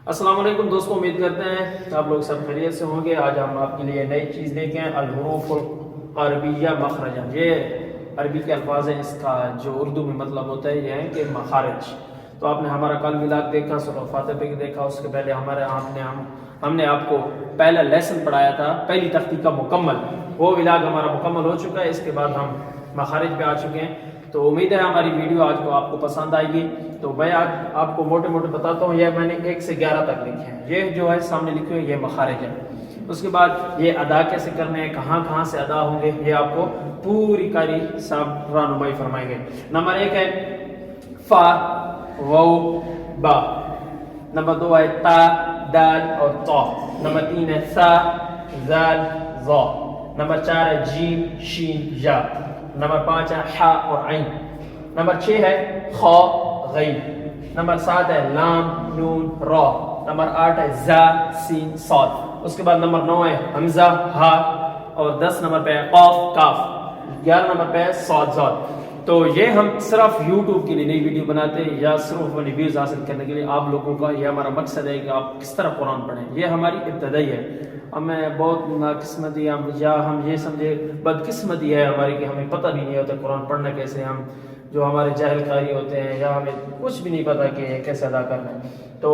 السلام علیکم دوستوں، امید کرتے ہیں آپ لوگ سب خیریت سے ہوں گے۔ آج ہم آپ کے لیے نئی چیز لے کے ہیں، الحروف العربیہ مخرجا۔ یہ عربی کے الفاظ ہیں، اس کا جو اردو میں مطلب ہوتا ہے یہ ہے کہ مخارج۔ تو آپ نے ہمارا کل ملاق دیکھا، سورہ فاتحہ پہ دیکھا، اس کے پہلے ہم نے آپ کو پہلا لیسن پڑھایا تھا، پہلی تختی کا مکمل، وہ ملاق ہمارا مکمل ہو چکا ہے۔ اس کے بعد ہم مخارج پہ آ چکے ہیں۔ تو امید ہے ہماری ویڈیو آج کو آپ کو پسند آئے گی۔ تو میں آج آپ کو موٹے موٹے بتاتا ہوں، یہ میں نے 1 سے 11 تک لکھے ہیں۔ یہ جو ہے سامنے لکھے ہوئے یہ مخارج ہے۔ اس کے بعد یہ ادا کیسے کرنے ہیں، کہاں کہاں سے ادا ہوں گے، یہ آپ کو پوری قاری صاحب رہنمائی فرمائیں گے۔ نمبر 1 ہے فا واو با، نمبر 2 ہے تا دال اور طا، نمبر 3 ہے سا زال ظا، نمبر 4 ہے جیم شین یا، نمبر 5 ہے حا اور عین، نمبر 6 ہے خا غین، نمبر 7 ہے لام نون را، نمبر 8 ہے زا سین صاد، اس کے بعد نمبر 9 ہے حمزہ ہا، اور 10 نمبر پہ ہے قاف کاف، 11 نمبر پہ ہے صاد زاد۔ تو یہ ہم صرف یوٹیوب کے لیے نئی ویڈیو بناتے ہیں، یا صرف اپنی ویوز حاصل کرنے کے لیے آپ لوگوں کا یہ ہمارا مقصد ہے کہ آپ کس طرح قرآن پڑھیں۔ یہ ہماری ابتدائی ہے۔ ہمیں بہت ناقسمتی یا ہم یہ سمجھے بدقسمتی ہے ہماری کہ ہمیں پتہ بھی نہیں ہوتا قرآن پڑھنا کیسے، ہم جو ہمارے جاہل قاری ہوتے ہیں یا ہمیں کچھ بھی نہیں پتا کہ کیسے ادا کرنا ہے۔ تو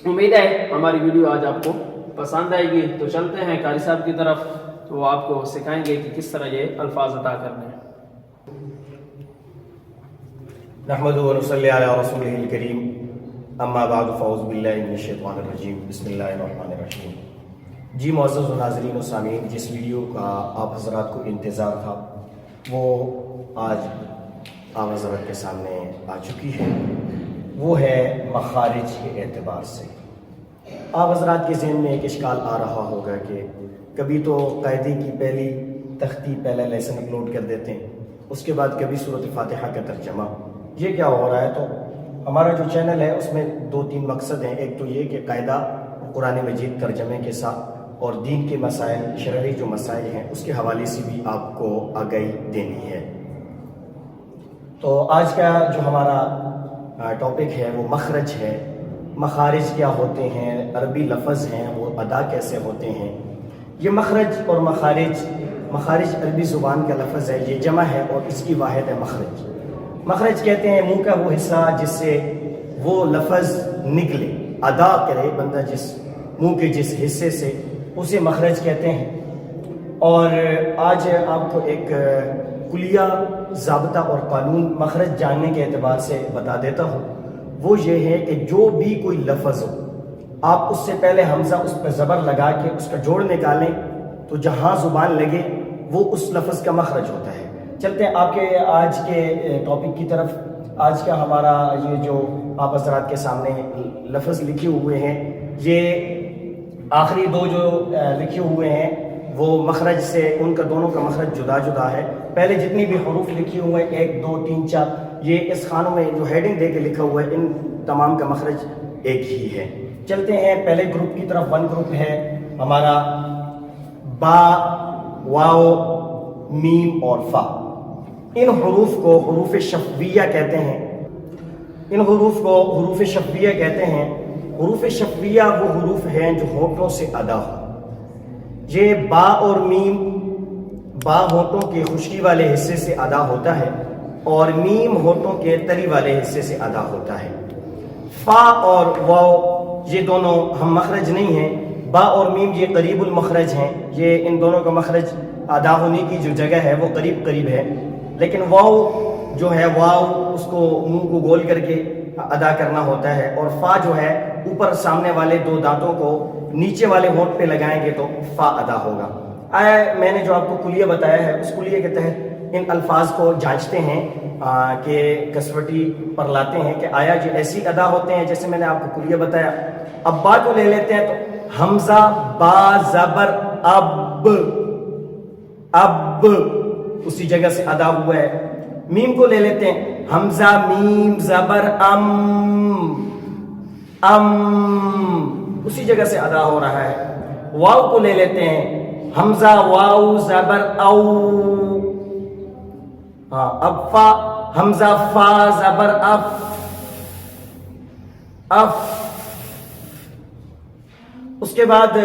امید ہے ہماری ویڈیو آج آپ کو پسند آئے گی۔ تو چلتے ہیں قاری صاحب کی طرف، تو وہ آپ کو سکھائیں گے کہ کس طرح یہ الفاظ ادا کرنے ہیں۔ نحمده ونصلي على رسوله الكريم، اما بعد فاعوذ باللہ من الشیطان الرجیم، بسم اللہ الرحمن الرحیم۔ جی معزز و ناظرین و سامعین، جس ویڈیو کا آپ حضرات کو انتظار تھا وہ آج آپ حضرات کے سامنے آ چکی ہے، وہ ہے مخارج کے اعتبار سے۔ آپ حضرات کے ذہن میں ایک اشکال آ رہا ہوگا کہ کبھی تو قاعدے کی پہلی تختی پہلا لیسن اپلوڈ کر دیتے ہیں، اس کے بعد کبھی سورۃ فاتحہ کا ترجمہ، یہ کیا ہو رہا ہے؟ تو ہمارا جو چینل ہے اس میں 2-3 مقصد ہیں۔ ایک تو یہ کہ قاعدہ قرآن مجید ترجمے کے ساتھ اور دین کے مسائل، شرعی جو مسائل ہیں اس کے حوالے سے بھی آپ کو آگاہی دینی ہے۔ تو آج کا جو ہمارا ٹاپک ہے وہ مخرج ہے۔ مخارج کیا ہوتے ہیں، عربی لفظ ہیں، وہ ادا کیسے ہوتے ہیں۔ یہ مخرج اور مخارج عربی زبان کا لفظ ہے، یہ جمع ہے اور اس کی واحد ہے مخرج۔ مخرج کہتے ہیں منہ کا وہ حصہ جس سے وہ لفظ نکلے، ادا کرے بندہ، جس منہ کے جس حصے سے، اسے مخرج کہتے ہیں۔ اور آج آپ کو ایک کلیہ ضابطہ اور قانون مخرج جاننے کے اعتبار سے بتا دیتا ہوں۔ وہ یہ ہے کہ جو بھی کوئی لفظ ہو، آپ اس سے پہلے حمزہ اس پہ زبر لگا کے اس کا جوڑ نکالیں تو جہاں زبان لگے وہ اس لفظ کا مخرج ہوتا ہے۔ چلتے ہیں آپ کے آج کے ٹاپک کی طرف۔ آج کا ہمارا یہ جو آپ حضرات کے سامنے لفظ لکھے ہوئے ہیں، یہ آخری 2 جو لکھے ہوئے ہیں وہ مخرج سے، ان کا دونوں کا مخرج جدا جدا ہے۔ پہلے جتنی بھی حروف لکھی ہوئے ہیں 1 2 3 4، یہ اس خانوں میں جو ہیڈنگ دے کے لکھا ہوا ہے، ان تمام کا مخرج ایک ہی ہے۔ چلتے ہیں پہلے گروپ کی طرف۔ 1 گروپ ہے ہمارا با، واو، میم اور فا۔ ان حروف کو حروف شفویہ کہتے ہیں۔ ان حروف کو حروف شفویہ کہتے ہیں۔ حروف شفویہ وہ حروف ہیں جو ہونٹوں سے ادا ہو۔ یہ با اور میم، با ہونٹوں کے خشکی والے حصے سے ادا ہوتا ہے اور میم ہونٹوں کے تلی والے حصے سے ادا ہوتا ہے۔ فا اور واو یہ دونوں ہم مخرج نہیں ہیں۔ با اور میم یہ قریب المخرج ہیں، یہ ان دونوں کا مخرج ادا ہونے کی جو جگہ ہے وہ قریب قریب ہے۔ لیکن واو جو ہے، واو اس کو منہ کو گول کر کے ادا کرنا ہوتا ہے، اور فا جو ہے اوپر سامنے والے 2 دانتوں کو نیچے والے ہونٹ پہ لگائیں گے تو فا ادا ہوگا۔ میں نے جو آپ کو کلیہ بتایا ہے، اس کلیہ کے تحت ان الفاظ کو جانچتے ہیں کہ کسوٹی پر لاتے ہیں کہ آیا یہ ایسی ادا ہوتے ہیں جیسے میں نے آپ کو کلیہ بتایا۔ اب با کو لے لیتے ہیں تو حمزہ با زبر اب، اب اسی جگہ سے ادا ہوا ہے۔ میم کو لے لیتے ہیں، حمزہ میم زبر ام، ام اسی جگہ سے ادا ہو رہا ہے۔ واو کو لے لیتے ہیں، حمزہ واو زبر او، اب فا، حمزہ فا زبر اف، اف اس کے بعد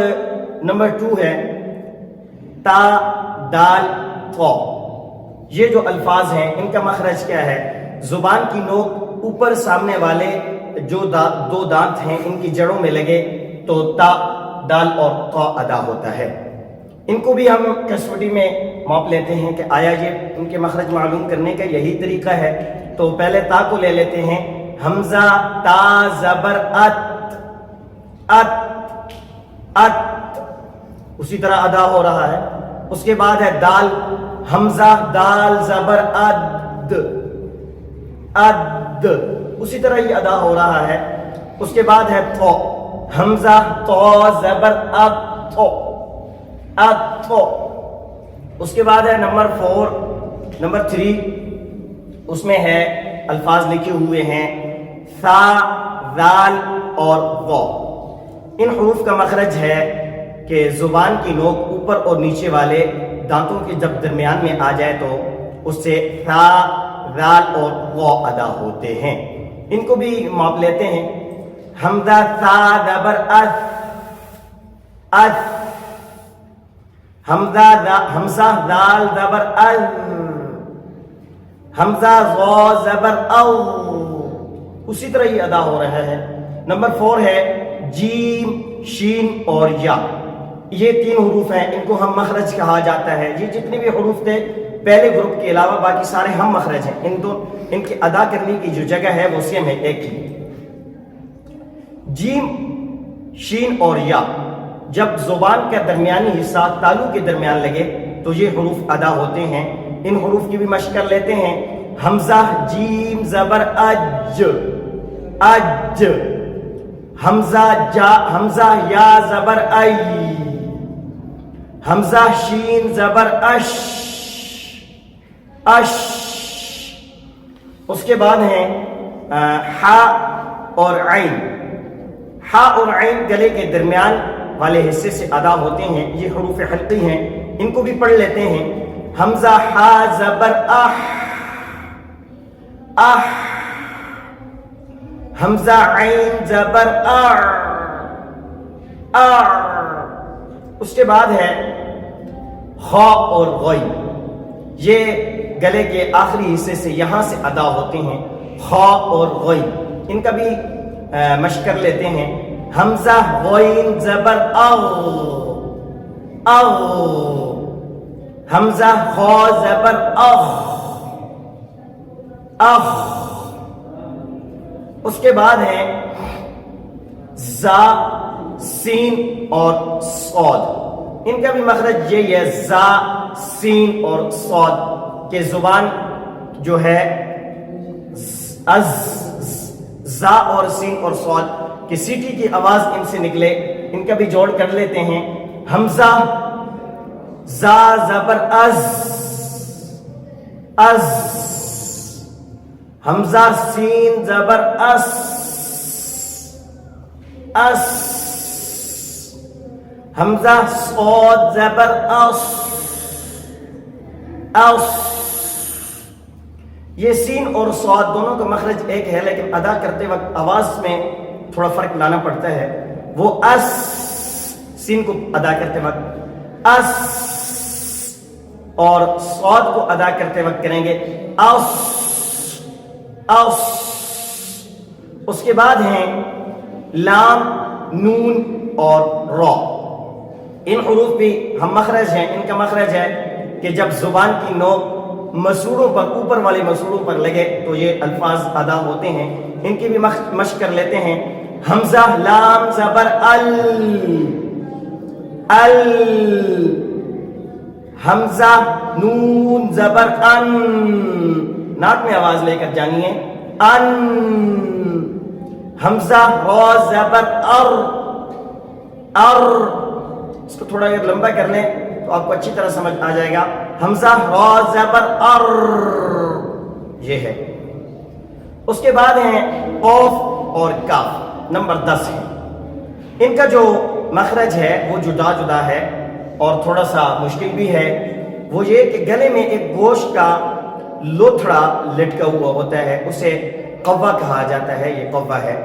نمبر 2 ہے تا دال طا. یہ جو الفاظ ہیں ان کا مخرج کیا ہے؟ زبان کی نوک اوپر سامنے والے جو دو دانت ہیں ان کی جڑوں میں لگے تو تا دال اور طا ادا ہوتا ہے. ان کو بھی ہم کسوٹی میں ماپ لیتے ہیں کہ آیا یہ ان کے مخرج معلوم کرنے کا یہی طریقہ ہے. تو پہلے تا کو لے لیتے ہیں. حمزہ تا زبر ات ات ات اسی طرح ادا ہو رہا ہے. اس کے بعد ہے دال. حمزہ دال زبر اد اد اسی طرح ہی ادا ہو رہا ہے. اس کے بعد ہے طا. حمزہ طا زبر اب طا اب طا. اس کے بعد ہے نمبر 3. اس میں ہے الفاظ لکھے ہوئے ہیں ثا ذال اور وا. ان حروف کا مخرج ہے کہ زبان کی نوک اوپر اور نیچے والے دانتوں کے جب درمیان میں آ جائے تو اس سے ثا ذال اور وا ادا ہوتے ہیں. ان کو بھی ماپ لیتے ہیں. حمزہ ثا زبر اس اس. حمزہ دال زبر ال. حمزہ ظا زبر او اسی طرح ہی ادا ہو رہا ہے. نمبر 4 ہے جیم شین اور یا. یہ 3 حروف ہیں. ان کو ہم مخرج کہا جاتا ہے. یہ جتنے بھی حروف تھے پہلے گروپ کے علاوہ باقی سارے ہم مخرج ہیں. ان کے ادا کرنے کی جو جگہ ہے وہ سیم ہے ایک ہی. جیم شین اور یا جب زبان کا درمیانی حصہ تالو کے درمیان لگے تو یہ حروف ادا ہوتے ہیں. ان حروف کی بھی مشق کر لیتے ہیں. حمزہ جیم زبر اج اج. حمزہ یا زبر ای. حمزہ شین زبر اش اش. اس کے بعد ہیں ہا اور عین. ہا اور عین گلے کے درمیان والے حصے سے ادا ہوتے ہیں. یہ حروف حلقی ہیں. ان کو بھی پڑھ لیتے ہیں. حمزہ ہا زبر اح اح. حمزہ عین زبر اع اع. اس کے بعد ہے خا اور غی. یہ گلے کے آخری حصے سے یہاں سے ادا ہوتے ہیں. خا اور غی ان کا بھی مشق کر لیتے ہیں. حمزہ غین زبر اغ اغ. حمزہ خا زبر اخ اخ. اس کے بعد ہے زا سین اور صاد. ان کا بھی مخرج یہی ہے زا سین اور صاد کہ زبان جو ہے زا اور سین اور صاد کہ سیٹی کی آواز ان سے نکلے. ان کا بھی جوڑ کر لیتے ہیں. حمزہ زا زبر از از. حمزہ سین زبر اس اس. حمزہ صاد زبر اس اس. یہ سین اور صاد دونوں کا مخرج ایک ہے لیکن ادا کرتے وقت آواز میں تھوڑا فرق لانا پڑتا ہے. وہ اس سین کو ادا کرتے وقت اس اور صاد کو ادا کرتے وقت کریں گے اس اس. اس کے بعد ہیں لام نون اور را. ان حروف بھی ہم مخرج ہیں. ان کا مخرج ہے کہ جب زبان کی نوک مسوڑوں پر اوپر والے مسوڑوں پر لگے تو یہ الفاظ ادا ہوتے ہیں. ان کی بھی مشق کر لیتے ہیں. حمزہ لام زبر ال ال. حمزہ نون زبر ان. ناک میں آواز لے کر جانی ہے ان. حمزہ را زبر ار ار. اس کو تھوڑا اگر لمبا کر لیں تو آپ کو اچھی طرح سمجھ آ جائے گا. حمزہ را زبر ار یہ ہے. اس کے بعد ہیں قاف اور کاف. نمبر 10 ہے. ان کا جو مخرج ہے وہ جدا جدا ہے اور تھوڑا سا مشکل بھی ہے. وہ یہ کہ گلے میں ایک گوشت کا لوتھڑا لٹکا ہوا ہوتا ہے. اسے قوا کہا جاتا ہے. یہ قوا ہے.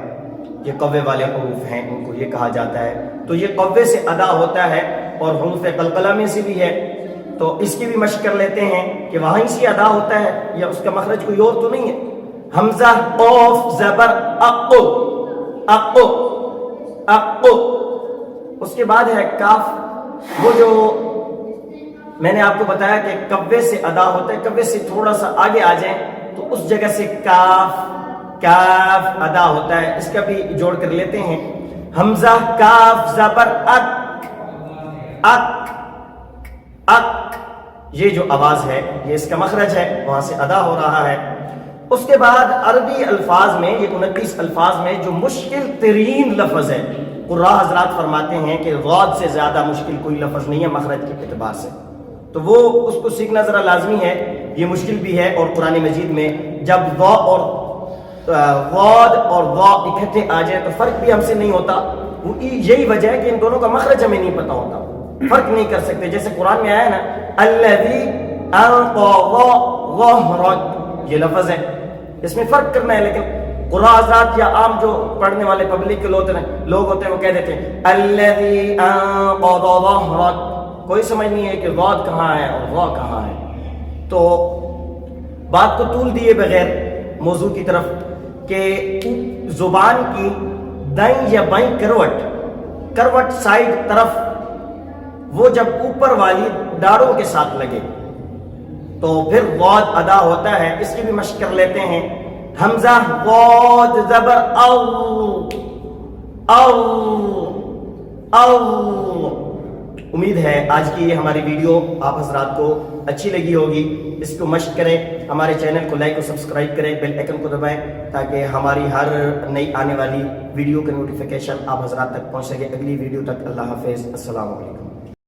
یہ قوے والے حروف ہیں، ان کو یہ کہا جاتا ہے. تو یہ قوے سے ادا ہوتا ہے اور حروف قلقلہ میں سے بھی ہے. تو اس کی بھی مشق کر لیتے ہیں کہ وہیں سے ادا ہوتا ہے یا اس کا مخرج کوئی اور تو نہیں ہے. حمزہ قاف زبر اق اق اق. اس کے بعد ہے کاف. وہ جو میں نے آپ کو بتایا کہ قوے سے ادا ہوتا ہے، قوے سے تھوڑا سا آگے آ جائیں تو اس جگہ سے کاف کاف ادا ہوتا ہے. اس کا بھی جوڑ کر لیتے ہیں. حمزہ کاف زبر اک اک اک. یہ جو آواز ہے یہ اس کا مخرج ہے، وہاں سے ادا ہو رہا ہے. اس کے بعد عربی الفاظ میں یہ 29 الفاظ میں جو مشکل ترین لفظ ہے، قراء حضرات فرماتے ہیں کہ غاد سے زیادہ مشکل کوئی لفظ نہیں ہے مخرج کے اعتبار سے. تو وہ اس کو سیکھنا ذرا لازمی ہے. یہ مشکل بھی ہے اور قرآن مجید میں جب وا اور غاد اور وا اکٹھے آ جائیں تو فرق بھی ہم سے نہیں ہوتا. وہ یہی وجہ ہے کہ ان دونوں کا مخرج ہمیں نہیں پتا ہوتا، فرق نہیں کر سکتے. جیسے قرآن میں آیا نا الذی انقض ظہرک، یہ لفظ ہے، اس میں فرق کرنا ہے. لیکن قراء حضرات یا عام جو پڑھنے والے پبلک کے لوگ ہوتے ہیں وہ کہہ دیتے ہیں الذی انقض ظہرک. کوئی سمجھ نہیں ہے کہ غاد کہاں ہے اور غا کہاں ہے. تو بات کو طول دیے بغیر موضوع کی طرف کہ زبان کی دائیں یا بائیں کروٹ سائڈ طرف وہ جب اوپر والی داڑوں کے ساتھ لگے تو پھر غاد ادا ہوتا ہے. اس کی بھی مشق کر لیتے ہیں. حمزہ غاد زبر او او او. امید ہے آج کی یہ ہماری ویڈیو آپ حضرات کو اچھی لگی ہوگی. اس کو مشق کریں. ہمارے چینل کو لائک اور سبسکرائب کریں، بیل آئیکن کو دبائیں تاکہ ہماری ہر نئی آنے والی ویڈیو کا نوٹیفیکیشن آپ حضرات تک پہنچ سکے. اگلی ویڈیو تک اللہ حافظ. السلام علیکم.